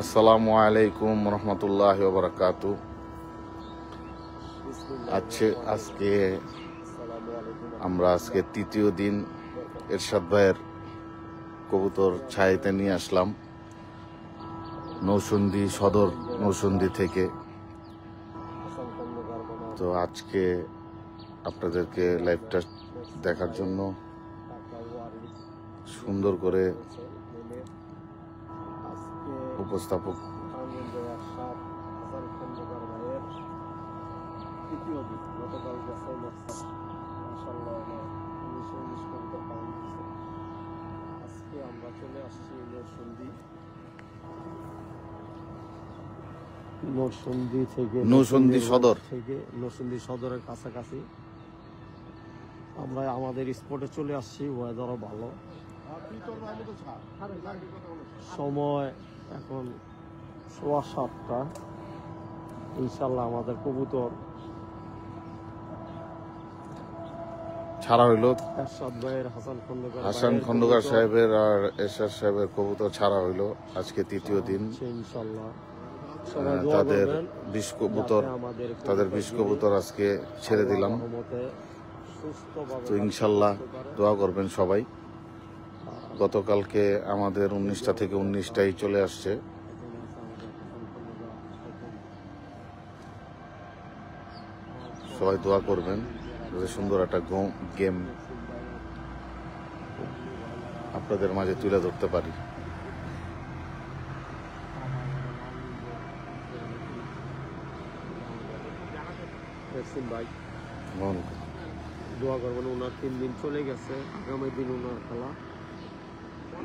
আসসালামু আলাইকুম রহমতুল্লাহি ওয়া বারাকাতুহু। আজকে আমরা তৃতীয় দিন এরশাদ ভাইয়ের কবুতর ছায়াতে নিয়ে আসলাম নৌসন্দি সদর নৌসন্দি থেকে। তো আজকে আপনাদেরকে লাইভটা দেখার জন্য সুন্দর করে উপস্থাপক আমরা চলে আসছি নরসিংদী সদরের কাছাকাছি। আমরা আমাদের স্পটে চলে আসছি, ওয়েদারও ভালো, সময় এখন 7:15। ইনশাল্লাহ আমাদের কবুতর ছাড়া হইলো। এরশাদ ভাইয়ের হাসান খন্দকার সাহেবের আর এরশাদ সাহেবের কবুতর ছাড়া হইলো আজকে তৃতীয় দিন। ইনশাল্লাহ তাদের 20 কবুতর আজকে ছেড়ে দিলাম। তো ইনশাল্লাহ দোয়া করবেন সবাই। গতকালকে আমাদের 19টা থেকে 19টাই চলে আসছে। সবাই দোয়া করবেন যাতে সুন্দর একটা গেম আপনাদের মাঝে তুলে ধরতে পারি। ভাই দোয়া করবেন, ওনার 3 দিন চলে গেছে, আগামী দিন ওনার খেলা,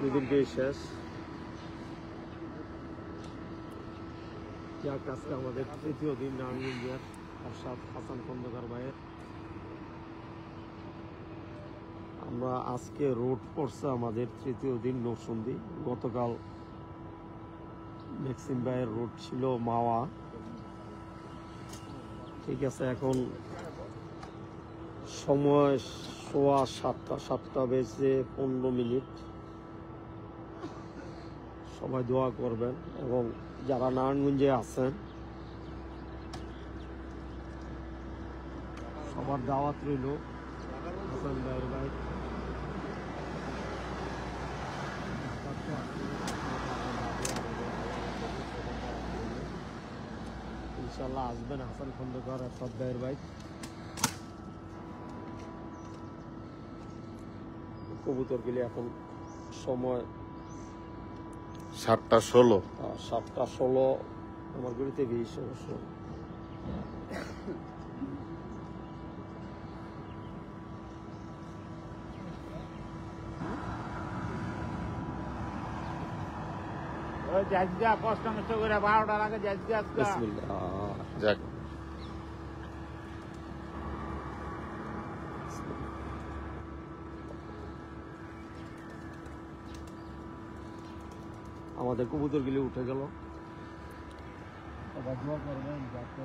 দুদিনকেই শেষ। আজকে আমাদের তৃতীয় দিন নারায়ণগঞ্জের এরশাদ হাসান খন্দকার ভাইয়ের। আমরা আজকে রোড করছে আমাদের তৃতীয় দিন নরসিংদী। গতকাল ম্যাক্সিম ভাইয়ের রোড ছিল মাওয়া। ঠিক আছে, এখন সময় 7:15 বেজে 15 মিনিট। সবাই দোয়া করবেন এবং যারা নারায়ণগঞ্জে আছেন সবার দাওয়াত রইল। হাসান ভাইয়ের ভাই ইনশাল্লাহ আসবেন। হাসান খন্দকার এরশাদ ভাইয়ের ভাই কবুতর গেলে এখন সময় 7:16। 7:16 আমার গড়িতে গিয়েছে অবশ্য। কষ্ট মষ্ট করে 12টার আগে যাক আমাদের কবুতর গুলি উঠে গেল। দোয়া করবেন যাতে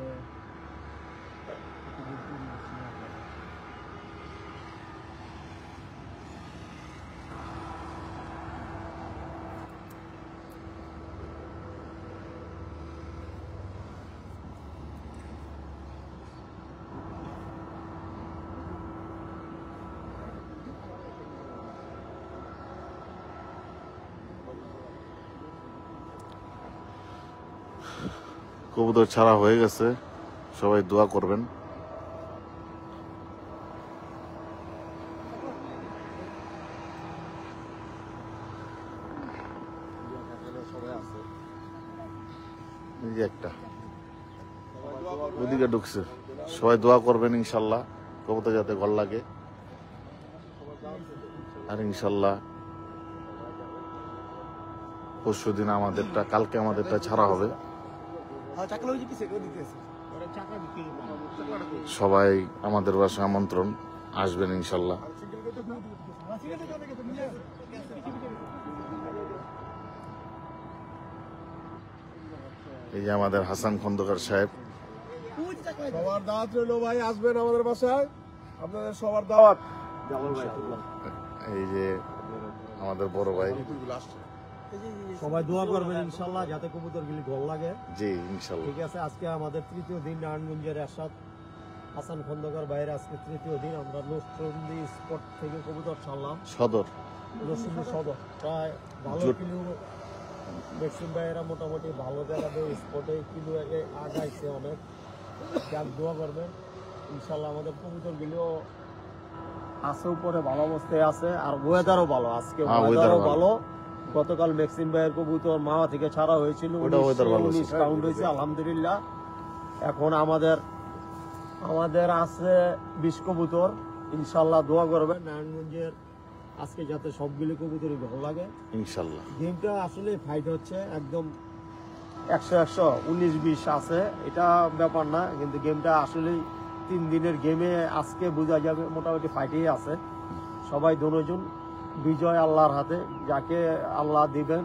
কবুতর ছাড়া হয়ে গেছে, সবাই দোয়া করবেন। এই যে একটা ওদিকে ঢুকছে, সবাই দোয়া করবেন ইনশাল্লাহ কবুতর যাতে ঘর লাগে। আর ইনশাল্লাহ পরশুদিন কালকে আমাদেরটা ছাড়া হবে। সবাই আমাদের বাসায় আমন্ত্রণ, আসবেন ইনশাল্লাহ। এই যে আমাদের হাসান খন্দকার সাহেব, সবার দাওয়াত রইল ভাই, আসবেন আমাদের বাসায়, আপনাদের সবার দাওয়াত। এই যে আমাদের বড় ভাই সবাই দোয়া করবেন ইনশাল্লাহ যাতে কবুতর গুলি গোল লাগে। জি ইনশাল্লাহ। ঠিক আছে, আজকে আমাদের তৃতীয় দিন নারায়ণগঞ্জের এরশাদ হাসান খন্দকার বাইরে আজকে তৃতীয় দিন। আমরা নরসিংদী স্পট থেকে কবুতর ছাড়লাম, সদর নরসিংদী সদর। প্রায় ভালো কিলো ম্যাক্সিম ভাইয়েরা মোটামুটি ভালো জায়গাতে স্পটে কিলো আগাইছে অনেক। যাক দোয়া করবেন ইনশাল্লাহ আমাদের কবুতরগুলিও আছে উপরে ভালো অবস্থায় আছে। আর ওয়েদারও ভালো, আজকে হ্যাঁ, ওয়েদারও weather ভালো। গতকাল ম্যাক্সিম ভাইয়ের কবুতর মাওয়া থেকে ছাড়া হয়েছিল, ওটা weather ভালো ছিল। 19 রাউন্ড হয়েছে আলহামদুলিল্লাহ। এখন আমাদের আছে 20 কবুতর। ইনশাল্লাহ দোয়া করবেন নারায়ণগঞ্জের আজকে যাতে সবগুলি কবুতরই ভালো লাগে। ইনশাল্লাহ। গেমটা আসলে ফাইট হচ্ছে একদম 100 19-20 আছে, এটা ব্যাপার না, কিন্তু গেমটা আসলে 3 দিনের গেমে আজকে বোঝা যাবে মোটামুটি ফাইটেই আছে। সবাই দুজন বিজয় আল্লাহর হাতে, যাকে আল্লাহ দিবেন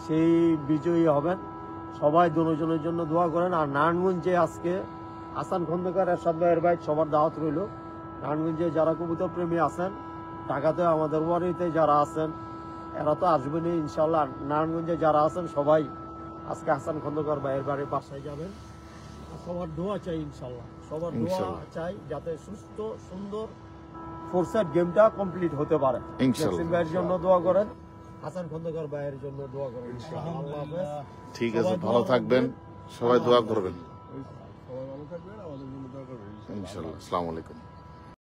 সেই বিজয়ী হবেন। সবাই দুজনের জন্য দোয়া করেন। আর নারায়ণগঞ্জে আজকে হাসান খন্দকার এরশাদ ভাইয়ের ভাই সবার দাওয়াত রইল। নারায়ণগঞ্জে যারা কবুতর প্রেমী আছেন, ঢাকাতে আমাদের বাড়িতে যারা আছেন এরা তো আসবেনই ইনশাল্লাহ। নারায়ণগঞ্জে যারা আছেন সবাই আজকে হাসান খন্দকার ভাইয়ের বাড়ির বাসায় যাবেন। আর সবার দোয়া চাই ইনশাল্লাহ, সবার দোয়া ইনশাল্লাহ। চাই যাতে সুস্থ সুন্দর ফোরসেট গেমটা কমপ্লিট হতে পারে। ইনশাল্লাহ। ম্যাক্সিম ভাইয়ের জন্য দোয়া করেন, হাসান খন্দকার ভাইয়ের জন্য দোয়া করেন ইনশাআল্লাহ। আল্লাহ হাফেজ। ঠিক আছে, সবাই ভালো দোয়া থাকবেন, সবাই দোয়া করবেন সবাই ভালো থাকবেন, আমাদের জন্য দোয়া করবেন। ইনশাল্লাহ। আসসালামু আলাইকুম।